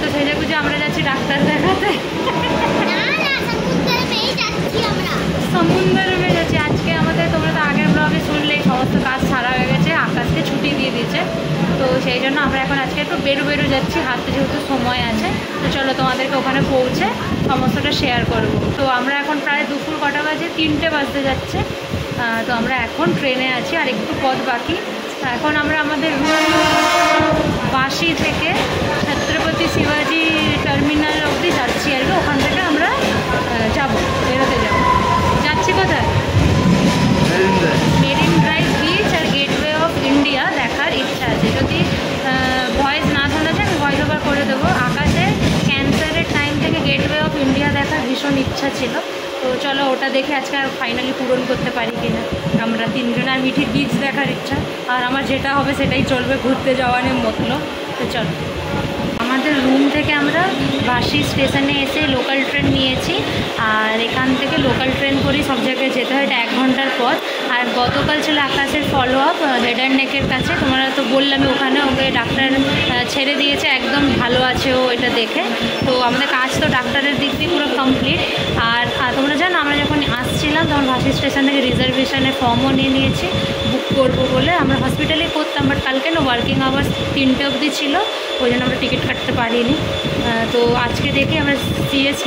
তো সেজে গুজে আমরা যাচ্ছি ডাক্তার দেখাতে। সমুদ্রে যাচ্ছি আজকে আমাদের। তোমরা তো আগের ব্লগে শুনলেই সমস্ত কাজ ছাড়া হয়ে গেছে, আকাশকে ছুটি দিয়ে দিয়েছে। তো সেই জন্য আমরা এখন আজকে একটু বেরো যাচ্ছি, হাতে যেহেতু সময় আছে। তো চলো তোমাদেরকে ওখানে পৌঁছে সমস্তটা শেয়ার করব। তো আমরা এখন প্রায় দুপুর কটা বাজে, 3টে বাজতে যাচ্ছে। তো আমরা এখন ট্রেনে আছি, আর একটু পথ বাকি। এখন আমরা আমাদের বাসি থেকে ছত্রপতি শিবাজি টার্মিনাল অবধি যাচ্ছি আর কি। ওখান থেকে আমরা বেরোতে যাবো। যাচ্ছি কোথায়? মেরিন ড্রাইভ বিচ আর গেটওয়ে অফ ইন্ডিয়া দেখার ইচ্ছা আছে। যদি ভয়েস না শোনা যায় আমি ভয়েস ওভার করে দেবো। আকাশে ক্যান্সারের টাইম থেকে গেটওয়ে অফ ইন্ডিয়া দেখার ভীষণ ইচ্ছা ছিল। তো চলো ওটা দেখে আজকে ফাইনালি পূরণ করতে পারি কিনা আমরা তিনজন। আর মিঠির বিচ দেখার ইচ্ছা, আর আমার যেটা হবে সেটাই চলবে, ঘুরতে যাওয়া নিয়ে মতলব। তো চলো, আমাদের রুম থেকে আমরা বাসি স্টেশনে এসে লোকাল ট্রেন নিয়েছি। আর এখান থেকে লোকাল ট্রেন করেই সব জায়গায় যেতে হয়। এটা 1 ঘন্টার পথ। আর গতকাল ছিল আকাশের ফলো আপ হেড অ্যান্ড নেকের কাছে। তোমরা তো বললামই, ওখানে ওকে ডাক্তার ছেড়ে দিয়েছে, একদম ভালো আছে ও এটা দেখে। তো আমাদের কাজ তো ডাক্তারের দিক দিয়ে পুরো কমপ্লিট। আর তোমরা জানো আমরা যখন আসছিলাম তখন বাসি স্টেশন থেকে রিজার্ভেশনের ফর্মও নিয়ে নিয়েছি, বুক করবো বলে। আমরা হসপিটালেই করতাম, বাট কালকে না ওয়ার্কিং আওয়ার্স 3টে অবধি ছিল, ওই জন্য আমরা টিকিট কাটতে পারিনি। তো আজকে দেখি আমরা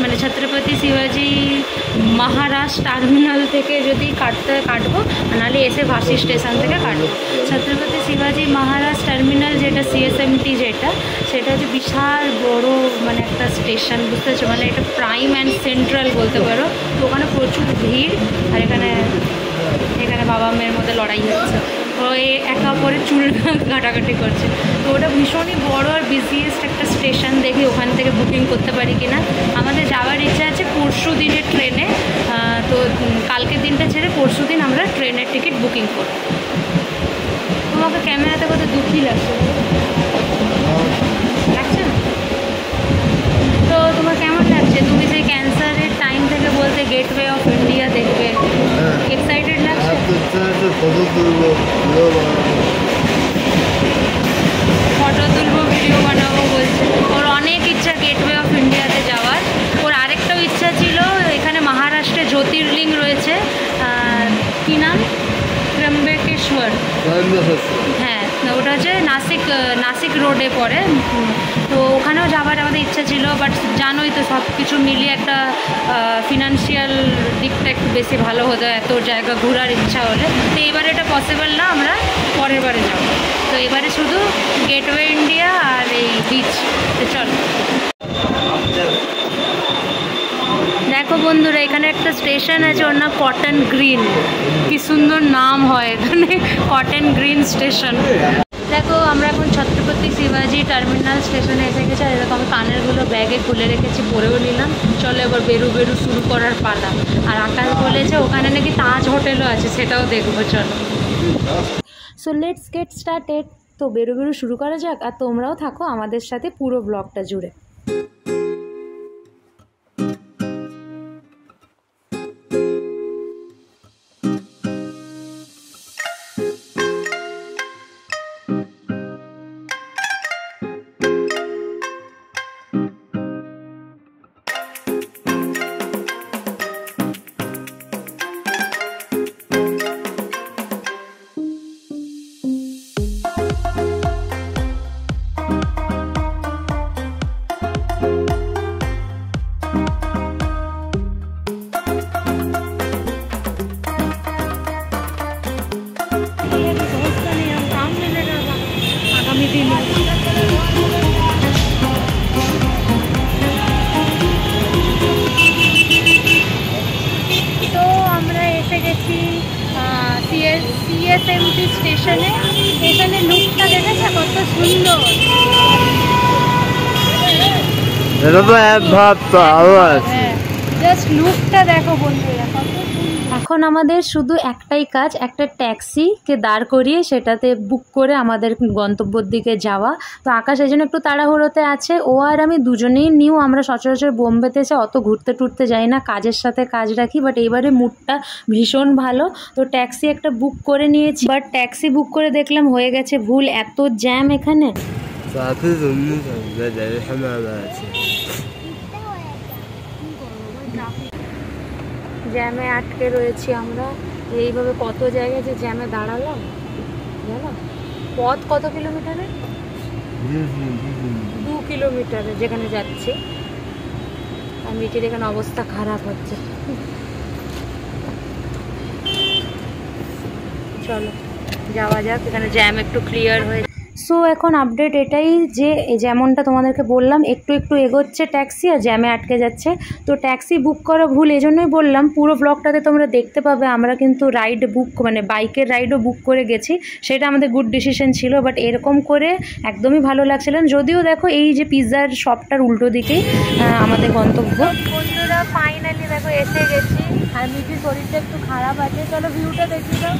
মানে ছত্রপতি শিবাজি মহারাজ টার্মিনাল থেকে যদি কাটবো, নাহলে এসে বাসি স্টেশন থেকে কাটবো। ছত্রপতি শিবাজি মহারাজ টার্মিনাল যেটা CSMT সেটা হচ্ছে বিশাল বড় মানে একটা স্টেশন, বুঝতে পারছো? মানে এটা প্রাইম অ্যান্ড সেন্ট্রাল বলতে পারো। তো ওখানে প্রচুর ভিড়। আর এখানে বাবা মেয়ের মধ্যে লড়াই হচ্ছে, ওই একে অপরের চুল ঘাটাঘাটি করছে। তো ওটা ভীষণই বড় আর বিজিয়েস্ট একটা স্টেশন। দেখি ওখান থেকে বুকিং করতে পারি কিনা। আমাদের যাওয়ার ইচ্ছা আছে পরশু দিনের ট্রেনে। তো কালকের দিনটা ছেড়ে পরশু দিন আমরা ট্রেনের টিকিট বুকিং করব। তোমাকে ক্যামেরাতে কত দুঃখী লাগছে, লাগছে না? তো তোমার কেমন লাগছে? তুমি সেই ক্যান্সারের টাইম থেকে বলতে গেটওয়ে অফ ইন্ডিয়া দেখবে, এক্সাইটেড লাগছে? ফটো তুলবো, ভিডিও বানাবো বলছে। ওর অনেক ইচ্ছা গেটওয়ে অফ ইন্ডিয়াতে যাওয়ার। ওর আরেকটাও ইচ্ছা ছিল, এখানে মহারাষ্ট্রে জ্যোতির্লিঙ্গ রয়েছে, কী নাম? ত্র্যম্বকেশ্বর। হ্যাঁ, ওটা হচ্ছে নাসিক রোডে পড়ে। তো ওখানেও যাবার আমাদের ইচ্ছা ছিল, বাট জানোই তো সব কিছু মিলিয়ে একটা ফিনান্সিয়াল দিকটা একটু বেশি ভালো হতো এত জায়গা ঘোরার ইচ্ছা হলে। তো এবারে এটা পসিবল না, আমরা পরের বারে যাব। তো এবারে শুধু গেটওয়ে ইন্ডিয়া আর এই বিচ। তো চলো, দেখো বন্ধুরা, এখানে একটা স্টেশন আছে, ওর নাম কটন গ্রিন। কি সুন্দর নাম হয় এখানে, কটন গ্রিন স্টেশন। দেখো আমরা এখন ছত্রপতি শিবাজি টার্মিনাল স্টেশনে এসে গেছি। আর এরকম আমি কানেরগুলো ব্যাগে খুলে রেখেছি, পরেও নিলাম। চলো এবার বেরু শুরু করার পালা। আর আকাশ বলেছে ওখানে নাকি তাজ হোটেলও আছে, সেটাও দেখবো। চলো, সো লেটস গেট স্টার্টেড। তো বেরু শুরু করা যাক, আর তোমরাও থাকো আমাদের সাথে পুরো ব্লগটা জুড়ে। CSMT স্টেশনে। এখানে লুকটা দেখেছে কত সুন্দর। এটা তো এক ভাব তো আওয়াজ, জাস্ট লুকটা দেখো বন্ধুরা কত সুন্দর। এখন আমাদের শুধু একটাই কাজ, একটা ট্যাক্সিকে দাঁড় করিয়ে সেটাতে বুক করে আমাদের গন্তব্যের দিকে যাওয়া। তো আকাশ এই জন্য একটু তাড়াহুড়োতে আছে। ও আর আমি দুজনেই নিউ। আমরা সচরাচর বোম্বেতে এসে অত ঘুরতে টুরতে যাই না, কাজের সাথে কাজ রাখি। বাট এইবারে মুডটা ভীষণ ভালো। তো ট্যাক্সি একটা বুক করে নিয়েছি, বাট ট্যাক্সি বুক করে দেখলাম হয়ে গেছে ভুল, এত জ্যাম এখানে। काफी জ্যামে আটকে রয়েছি আমরা। এইভাবে কত জায়গায় যে জ্যামে দাঁড়ালাম জানো। পথ কত কিলোমিটারে? 2 কিলোমিটারে যেখানে যাচ্ছি। আর মিটির এখানে অবস্থা খারাপ হচ্ছে। চলো যাওয়া যাক, এখানে জ্যাম একটু ক্লিয়ার হয়ে। সো এখন আপডেট এটাই যে যেমনটা তোমাদেরকে বললাম, একটু একটু এগোচ্ছে ট্যাক্সি আর জ্যামে আটকে যাচ্ছে। তো ট্যাক্সি বুক করা ভুল, এজন্যই বললাম পুরো ব্লগটাতে তোমরা দেখতে পাবে আমরা কিন্তু রাইড বুক মানে বাইকের রাইডও বুক করে গেছি। সেটা আমাদের গুড ডিসিশন ছিল, বাট এরকম করে একদমই ভালো লাগছিল না। যদিও দেখো এই যে পিৎজার শপটার উল্টো দিকেই আমাদের গন্তব্য। বন্ধুরা ফাইনালি দেখো এসে গেছি, আর মিঠির শরীরটা একটু খারাপ আছে। চলো ভিউটা দেখি দাও।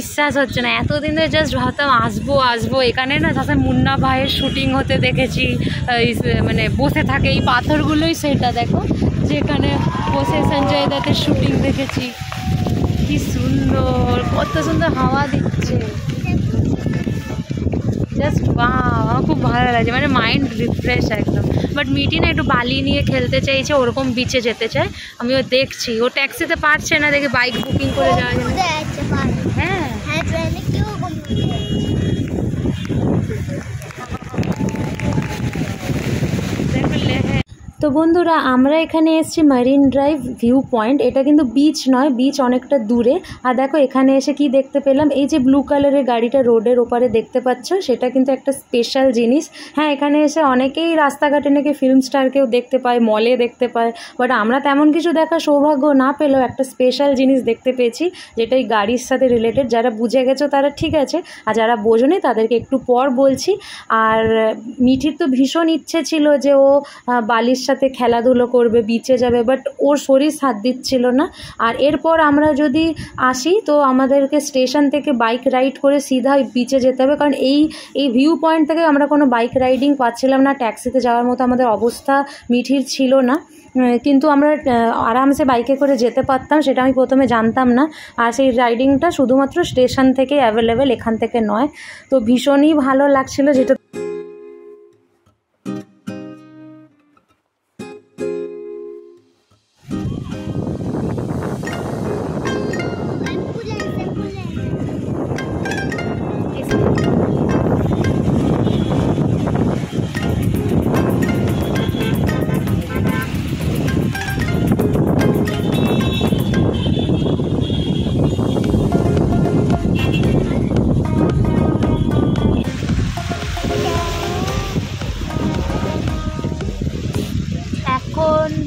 বিশ্বাস হচ্ছে না, এতদিন ধরে জাস্ট ভাবতাম আসবো আসবো। এখানে না তাতে মুন্না ভাইয়ের শুটিং হতে দেখেছি, মানে বসে থাকে এই পাথরগুলোই, সেটা দেখো যেখানে বসে সঞ্জয় দত্তের শুটিং দেখেছি। কি সুন্দর, কত সুন্দর হাওয়া দিচ্ছে, জাস্ট বাহ, আমার খুব ভালো লাগছে, মানে মাইন্ড রিফ্রেশ একদম। বাট মিটি না একটু বালি নিয়ে খেলতে চাইছে, ওরকম বিচে যেতে চায়। আমিও দেখছি ও ট্যাক্সিতে পারছে না, দেখে বাইক বুকিং করে যাওয়া যায়। হ্যাঁ তো বন্ধুরা আমরা এখানে এসেছি মারিন ড্রাইভ ভিউ পয়েন্ট। এটা কিন্তু বিচ নয়, বিচ অনেকটা দূরে। আর দেখো এখানে এসে কি দেখতে পেলাম, এই যে ব্লু কালারের গাড়িটা রোডের ওপারে দেখতে পাচ্ছ, সেটা কিন্তু একটা স্পেশাল জিনিস। হ্যাঁ এখানে এসে অনেকেই রাস্তাঘাটে নাকি ফিল্ম স্টারকেও দেখতে পায়, মলে দেখতে পায়, বাট আমরা তেমন কিছু দেখার সৌভাগ্য না পেলেও একটা স্পেশাল জিনিস দেখতে পেয়েছি, যেটা এই গাড়ির সাথে রিলেটেড। যারা বুঝে গেছো তারা ঠিক আছে, আর যারা বোঝোনি তাদেরকে একটু পর বলছি। আর মিঠির তো ভীষণ ইচ্ছে ছিল যে ও বালির সাথে খেলাধুলো করবে, বিচে যাবে, বাট ওর শরীর সাথ দিচ্ছিল না। আর এরপর আমরা যদি আসি তো আমাদেরকে স্টেশন থেকে বাইক রাইড করে সিধা বিচে যেতে হবে, কারণ এই ভিউ পয়েন্ট থেকে আমরা কোনো বাইক রাইডিং পাচ্ছিলাম না, ট্যাক্সিতে যাওয়ার মতো আমাদের অবস্থা মিঠির ছিল না। কিন্তু আমরা আরামসে বাইকে করে যেতে পারতাম, সেটা আমি প্রথমে জানতাম না। আর সেই রাইডিংটা শুধুমাত্র স্টেশন থেকে অ্যাভেলেবেল, এখান থেকে নয়। তো ভীষণই ভালো লাগছিল যেটা।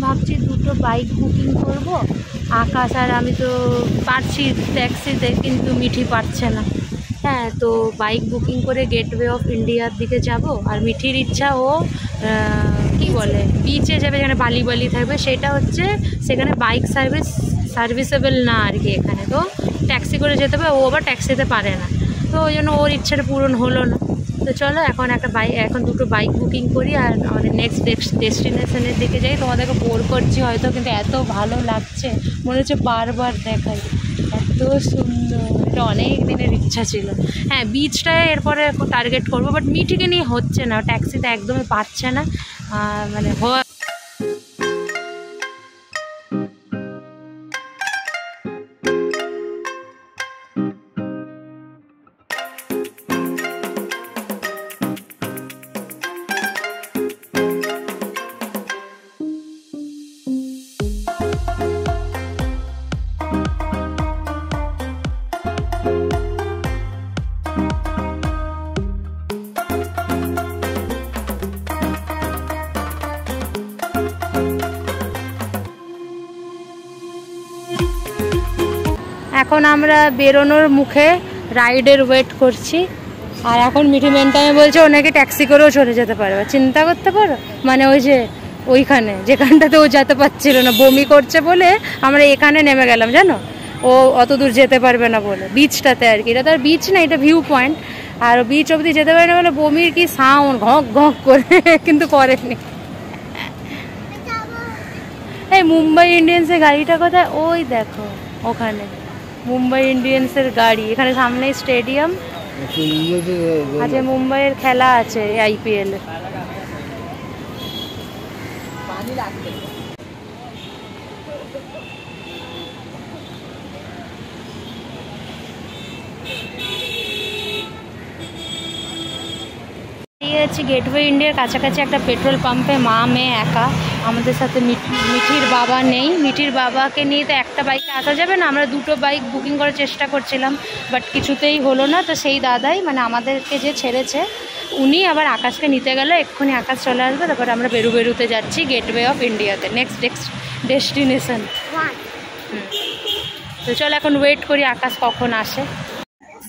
ভাবছি দুটো বাইক বুকিং করব, আকাশ আর আমি তো পারছি ট্যাক্সিতে, কিন্তু মিঠি পারছে না। হ্যাঁ তো বাইক বুকিং করে গেটওয়ে অফ ইন্ডিয়ার দিকে যাব। আর মিঠির ইচ্ছা ও কি বলে বিচে যাবে, যেখানে বালি বালি থাকবে, সেটা হচ্ছে সেখানে বাইক সার্ভিসেবল না আর কি এখানে, তো ট্যাক্সি করে যেতে হবে। ও আবার ট্যাক্সিতে পারে না, তো ওই জন্য ওর ইচ্ছাটা পূরণ হলো না। তো চলো এখন দুটো বাইক বুকিং করি আর আমাদের নেক্সট ডেস্টিনেশনের দিকে যাই। তোমাদেরকে বোর করছি হয়তো, কিন্তু এত ভালো লাগছে, মনে হচ্ছে বারবার দেখাই, এত সুন্দর। এটা অনেক দিনের ইচ্ছা ছিল। হ্যাঁ বিচটায় এরপরে টার্গেট করবো, বাট মিঠিকে নিয়ে হচ্ছে না, ট্যাক্সিতে একদমই পাচ্ছে না, মানে এখন আমরা বেরোনোর মুখে রাইডের ওয়েট করছি। আর এখন মিঠি মেনটামে বলছে ওনাকে ট্যাক্সি করেও চলে যেতে পারবে, চিন্তা করতে পারো। মানে ওই যে ওইখানে যেখানটাতে ও যেতে পারছিল না, বমি করছে বলে আমরা এখানে নেমে গেলাম, জানো, ও অত দূর যেতে পারবে না বলে, বিচটাতে আর কি। এটা তো আর বিচ না, এটা ভিউ পয়েন্ট। আর বিচ অবধি যেতে পারে না বলে বমির কি সাউন্ড, ঘক ঘক করে, কিন্তু করেনি। এই মুম্বাই ইন্ডিয়ান্সের গাড়িটা কোথায়? ওই দেখো ওখানে মুম্বাই ইন্ডিয়ান্সের গাড়ি। এখানে সামনেই স্টেডিয়াম আছে, মুম্বাইয়ের খেলা আছে IPL এ। গেটওয়ে ইন্ডিয়ার কাছাকাছি একটা পেট্রোল পাম্পে, মা মেয়ে একা, আমাদের সাথে মিঠির বাবা নেই। মিঠির বাবাকে নিয়ে তো একটা বাইকে আসা যাবে না, আমরা দুটো বাইক বুকিং করার চেষ্টা করছিলাম, বাট কিছুতেই হলো না। তো সেই দাদাই মানে আমাদেরকে যে ছেড়েছে, উনি আবার আকাশকে নিতে গেলে এক্ষুনি আকাশ চলে আসবে। তারপরে আমরা বেরুতে যাচ্ছি গেটওয়ে অফ ইন্ডিয়াতে, নেক্সট ডেস্টিনেশন। তো চল এখন ওয়েট করি আকাশ কখন আসে।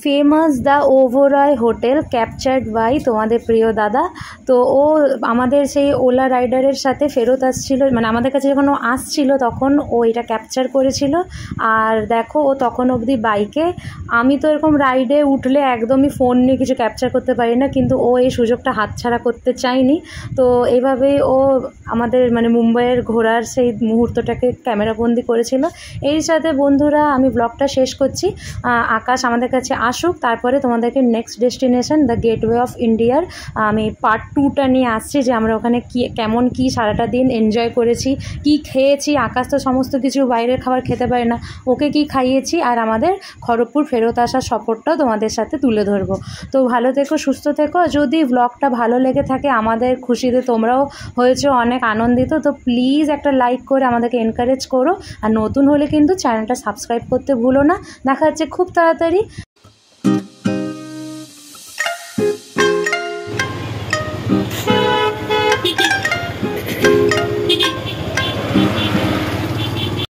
Famous the Oberoi hotel captured by তোমাদের প্রিয় দাদা। তো ও আমাদের সেই ওলা রাইডারের সাথে ফেরত আসছিল, মানে আমাদের কাছে যখন ও আসছিল তখন ও এটা ক্যাপচার করেছিল। আর দেখো ও তখন অবধি বাইকে, আমি তো এরকম রাইডে উঠলে একদমই ফোন নিয়ে কিছু ক্যাপচার করতে পারি না, কিন্তু ও এই সুযোগটা হাতছাড়া করতে চায়নি। তো এইভাবেই ও আমাদের মানে মুম্বাইয়ের ঘোরার সেই মুহূর্তটাকে ক্যামেরাবন্দি করেছিল। এর সাথে বন্ধুরা আমি ব্লগটা শেষ করছি। আকাশ আমাদের কাছে আসুক, তারপরে তোমাদেরকে next destination the gateway of ইন্ডিয়ার আমি পার্ট 2টা নিয়ে আসছি, যে আমরা ওখানে কেমন কি সারাটা দিন এনজয় করেছি, কি খেয়েছি। আকাশ তো সমস্ত কিছু বাইরের খাবার খেতে পারে না, ওকে কি খাইয়েছি, আর আমাদের খড়গপুর ফেরত আসার সফরটাও তোমাদের সাথে তুলে ধরবো। তো ভালো থেকো, সুস্থ থেকো। যদি ব্লগটা ভালো লেগে থাকে, আমাদের খুশিতে তোমরাও হয়েছো অনেক আনন্দিত, তো প্লিজ একটা লাইক করে আমাদেরকে এনকারেজ করো। আর নতুন হলে কিন্তু চ্যানেলটা সাবস্ক্রাইব করতে ভুলো না। দেখা যাচ্ছে খুব তাড়াতাড়ি।